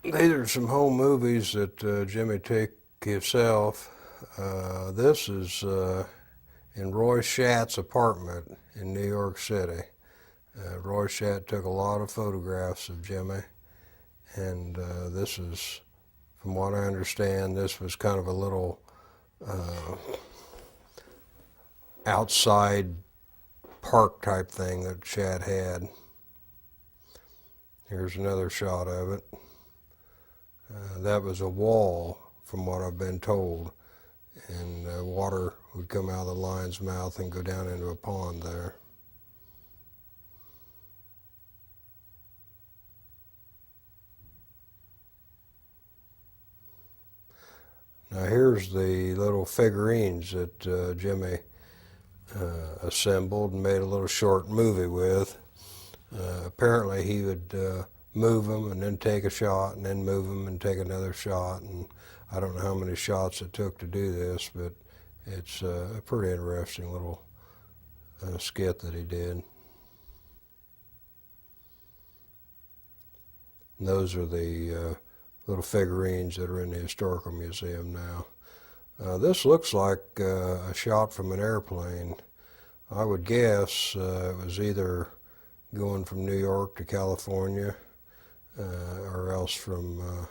These are some home movies that Jimmy took himself. This is in Roy Schatz's apartment in New York City. Roy Schatz took a lot of photographs of Jimmy, and this is, from what I understand, this was kind of a little outside park type thing that Chad had. Here's another shot of it. That was a wall, from what I've been told, and water would come out of the lion's mouth and go down into a pond there. Now here's the little figurines that Jimmy assembled and made a little short movie with. Apparently he would move them and then take a shot and then move them and take another shot, and I don't know how many shots it took to do this, but it's a pretty interesting little skit that he did. And those are the little figurines that are in the Historical Museum now. This looks like a shot from an airplane. I would guess it was either going from New York to California or else from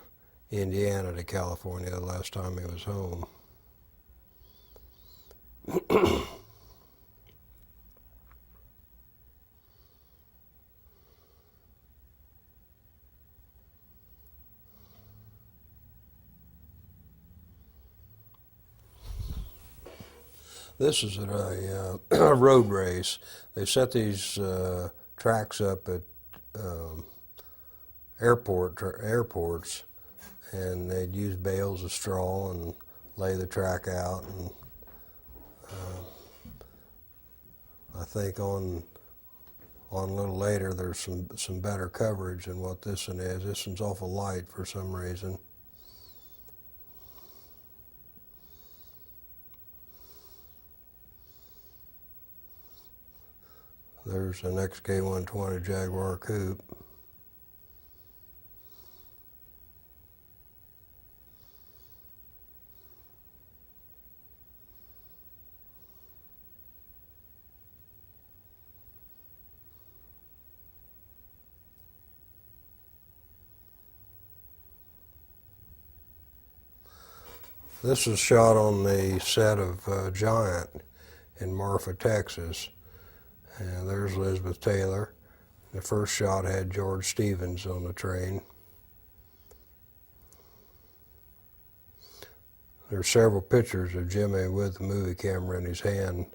Indiana to California the last time he was home. This is at a road race. They set these tracks up at airports, and they'd use bales of straw and lay the track out. And I think on a little later there's some better coverage than what this one is. This one's awful light for some reason. There's an XK120 Jaguar coupe. This is shot on the set of Giant in Marfa, Texas. And there's Elizabeth Taylor. The first shot had George Stevens on the train. There's several pictures of Jimmy with the movie camera in his hand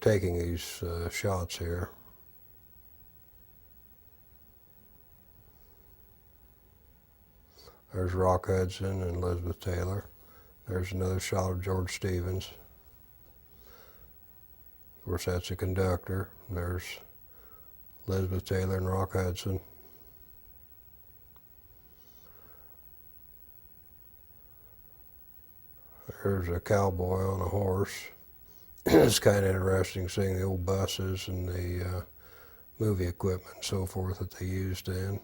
taking these shots here. There's Rock Hudson and Elizabeth Taylor. There's another shot of George Stevens. Of course, that's the conductor. There's Elizabeth Taylor and Rock Hudson. There's a cowboy on a horse. It's kind of interesting seeing the old buses and the movie equipment and so forth that they used then.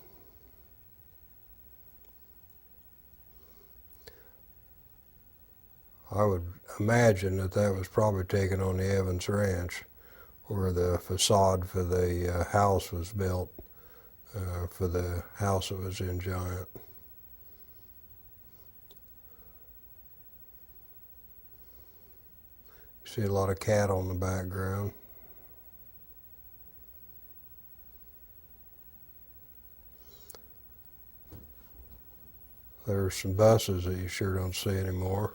I would imagine that that was probably taken on the Evans Ranch, where the facade for the house was built, for the house that was in Giant. You see a lot of cattle in the background. There's some buses that you sure don't see anymore.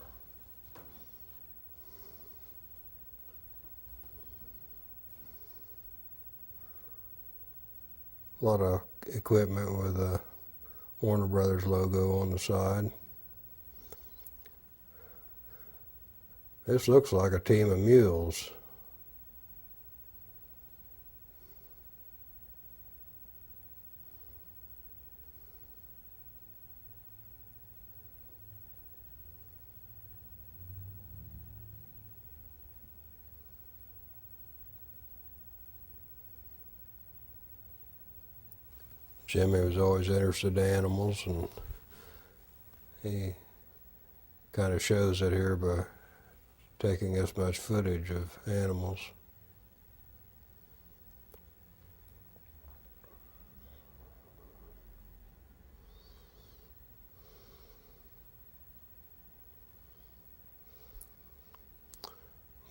A lot of equipment with a Warner Brothers logo on the side. This looks like a team of mules. Jimmy was always interested in animals, and he kind of shows it here by taking this much footage of animals.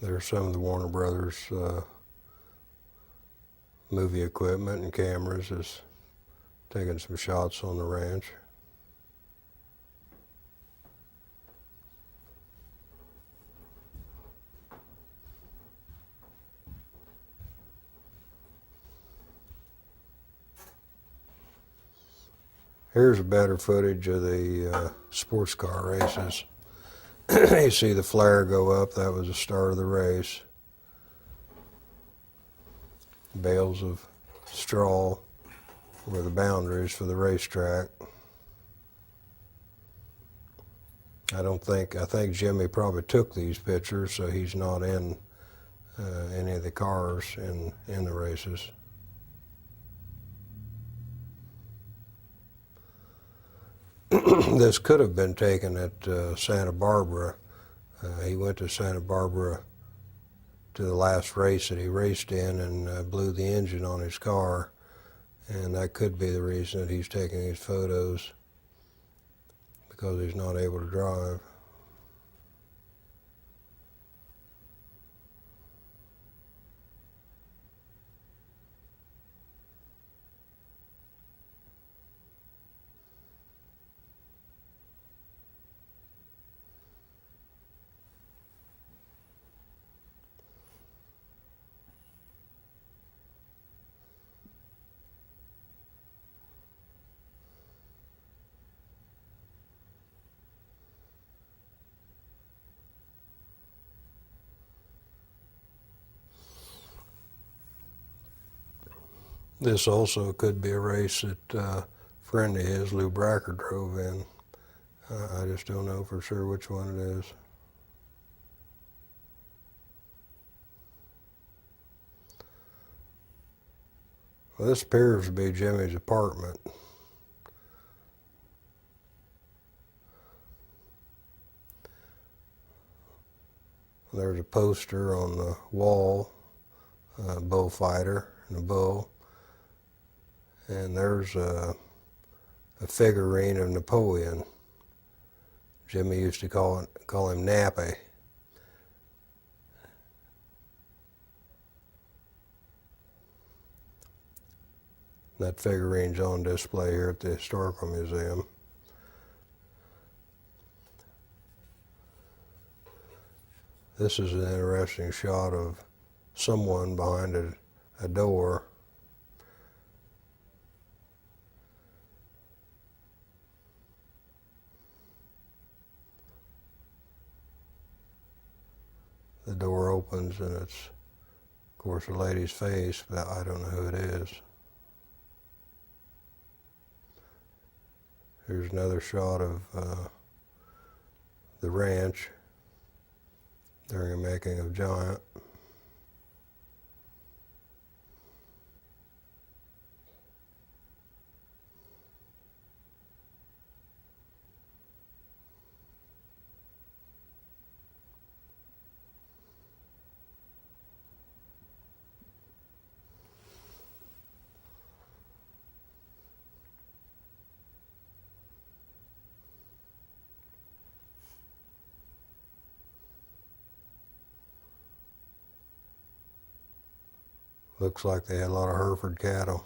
There's some of the Warner Brothers movie equipment and cameras, is taking some shots on the ranch. Here's a better footage of the sports car races. You see the flare go up, that was the start of the race. Bales of straw were the boundaries for the racetrack. I think Jimmy probably took these pictures, so he's not in any of the cars in the races. This could have been taken at Santa Barbara. He went to Santa Barbara to the last race that he raced in and blew the engine on his car, and that could be the reason that he's taking these photos, because he's not able to drive. This also could be a race that a friend of his, Lou Bracker, drove in. I just don't know for sure which one it is. Well, this appears to be Jimmy's apartment. There's a poster on the wall, a bullfighter and a bull. And there's a figurine of Napoleon. Jimmy used to call him Nappy. That figurine's on display here at the Historical Museum. This is an interesting shot of someone behind a door. The door opens and it's, of course, a lady's face, but I don't know who it is. Here's another shot of the ranch during the making of Giant. Looks like they had a lot of Hereford cattle.